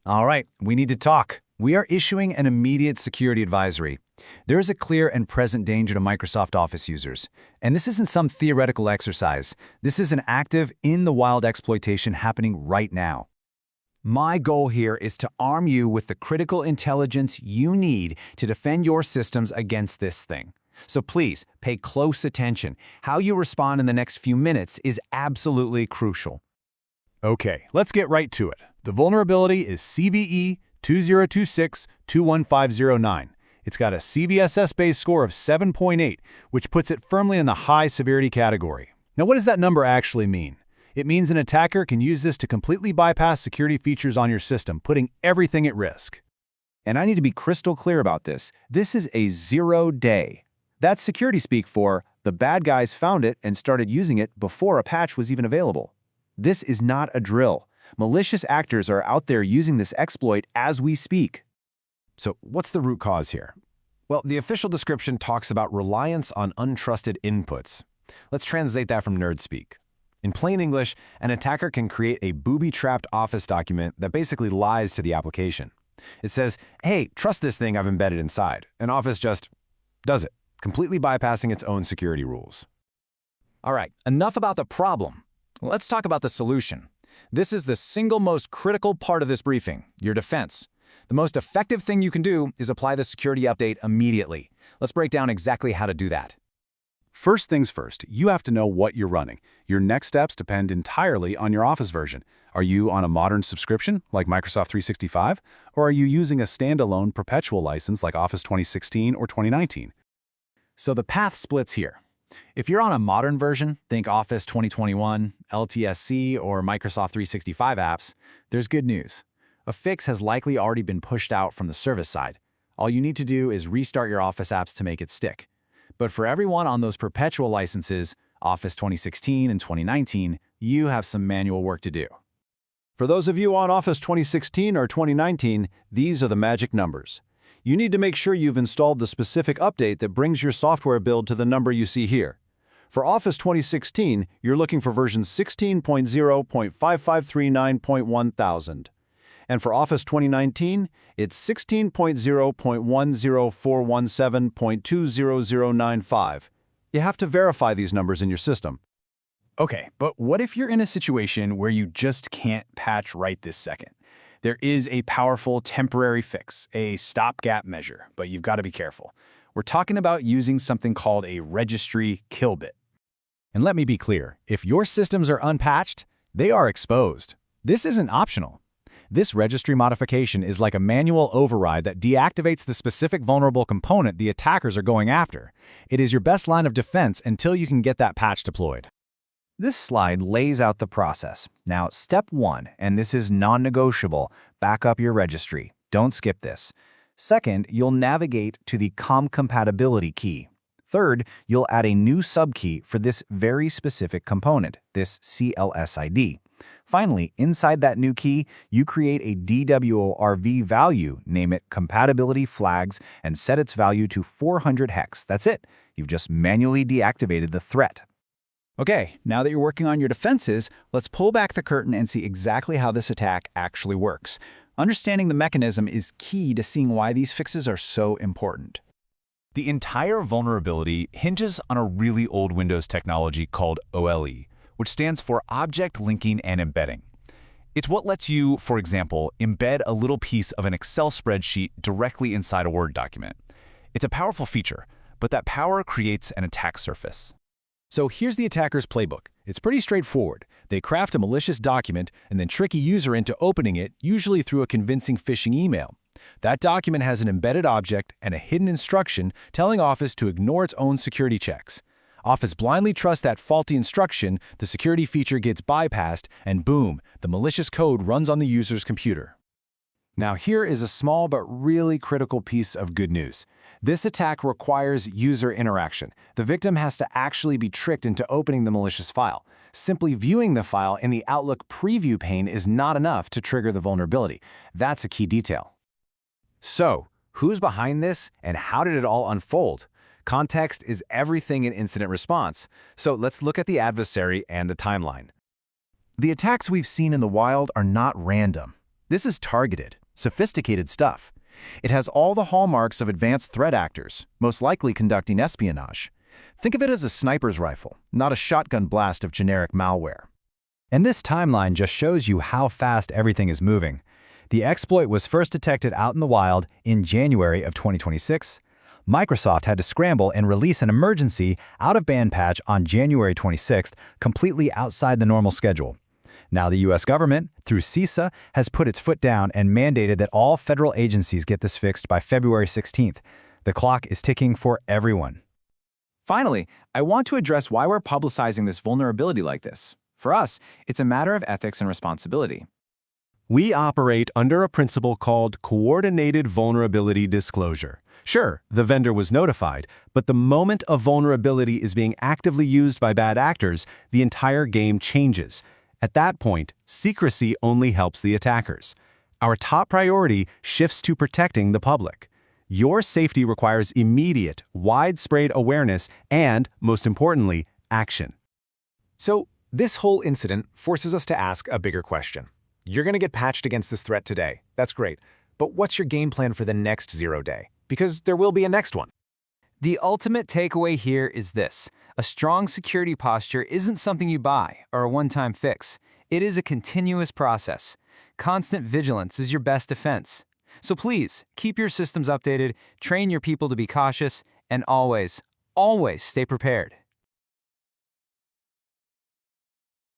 All right, we need to talk. We are issuing an immediate security advisory. There is a clear and present danger to Microsoft Office users. And this isn't some theoretical exercise. This is an active, in-the-wild exploitation happening right now. My goal here is to arm you with the critical intelligence you need to defend your systems against this thing. So please, pay close attention. How you respond in the next few minutes is absolutely crucial. Okay, let's get right to it. The vulnerability is CVE-2026-21509. It's got a CVSS-based score of 7.8, which puts it firmly in the high severity category. Now, what does that number actually mean? It means an attacker can use this to completely bypass security features on your system, putting everything at risk. And I need to be crystal clear about this. This is a 0-day. That's security speak for the bad guys found it and started using it before a patch was even available. This is not a drill. Malicious actors are out there using this exploit as we speak. So what's the root cause here? Well, the official description talks about reliance on untrusted inputs. Let's translate that from nerd speak. In plain English, an attacker can create a booby-trapped Office document that basically lies to the application. It says, hey, trust this thing I've embedded inside, and Office just does it, completely bypassing its own security rules. All right, enough about the problem. Let's talk about the solution. This is the single most critical part of this briefing, your defense. The most effective thing you can do is apply the security update immediately. Let's break down exactly how to do that. First things first, you have to know what you're running. Your next steps depend entirely on your Office version. Are you on a modern subscription, like Microsoft 365, or are you using a standalone perpetual license like Office 2016 or 2019? So the path splits here. If you're on a modern version, think Office 2021, LTSC, or Microsoft 365 apps, there's good news. A fix has likely already been pushed out from the service side. All you need to do is restart your Office apps to make it stick. But for everyone on those perpetual licenses, Office 2016 and 2019, you have some manual work to do. For those of you on Office 2016 or 2019, these are the magic numbers. You need to make sure you've installed the specific update that brings your software build to the number you see here. For Office 2016, you're looking for version 16.0.5539.1000. And for Office 2019, it's 16.0.10417.20095. You have to verify these numbers in your system. Okay, but what if you're in a situation where you just can't patch right this second? There is a powerful temporary fix, a stopgap measure, but you've got to be careful. We're talking about using something called a Registry Kill Bit. And let me be clear, if your systems are unpatched, they are exposed. This isn't optional. This registry modification is like a manual override that deactivates the specific vulnerable component the attackers are going after. It is your best line of defense until you can get that patch deployed. This slide lays out the process. Now, step 1, and this is non-negotiable, back up your registry. Don't skip this. Second, you'll navigate to the COM compatibility key. Third, you'll add a new subkey for this very specific component, this CLSID. Finally, inside that new key, you create a DWORV value, name it compatibility flags, and set its value to 400 hex. That's it. You've just manually deactivated the threat. Okay, now that you're working on your defenses, let's pull back the curtain and see exactly how this attack actually works. Understanding the mechanism is key to seeing why these fixes are so important. The entire vulnerability hinges on a really old Windows technology called OLE, which stands for Object Linking and Embedding. It's what lets you, for example, embed a little piece of an Excel spreadsheet directly inside a Word document. It's a powerful feature, but that power creates an attack surface. So here's the attacker's playbook. It's pretty straightforward. They craft a malicious document and then trick a user into opening it, usually through a convincing phishing email. That document has an embedded object and a hidden instruction telling Office to ignore its own security checks. Office blindly trusts that faulty instruction, the security feature gets bypassed, and boom, the malicious code runs on the user's computer. Now here is a small but really critical piece of good news. This attack requires user interaction. The victim has to actually be tricked into opening the malicious file. Simply viewing the file in the Outlook preview pane is not enough to trigger the vulnerability. That's a key detail. So, who's behind this and how did it all unfold? Context is everything in incident response. So let's look at the adversary and the timeline. The attacks we've seen in the wild are not random. This is targeted, sophisticated stuff. It has all the hallmarks of advanced threat actors, most likely conducting espionage. Think of it as a sniper's rifle, not a shotgun blast of generic malware. And this timeline just shows you how fast everything is moving. The exploit was first detected out in the wild in January of 2026. Microsoft had to scramble and release an emergency out-of-band patch on January 26th, completely outside the normal schedule. Now the US government, through CISA, has put its foot down and mandated that all federal agencies get this fixed by February 16th. The clock is ticking for everyone. Finally, I want to address why we're publicizing this vulnerability like this. For us, it's a matter of ethics and responsibility. We operate under a principle called coordinated vulnerability disclosure. Sure, the vendor was notified, but the moment a vulnerability is being actively used by bad actors, the entire game changes. At that point, secrecy only helps the attackers. Our top priority shifts to protecting the public. Your safety requires immediate, widespread awareness and, most importantly, action. So, this whole incident forces us to ask a bigger question. You're going to get patched against this threat today. That's great. But what's your game plan for the next 0 day? Because there will be a next one. The ultimate takeaway here is this: a strong security posture isn't something you buy or a one-time fix. It is a continuous process. Constant vigilance is your best defense. So please, keep your systems updated, train your people to be cautious, and always, always stay prepared.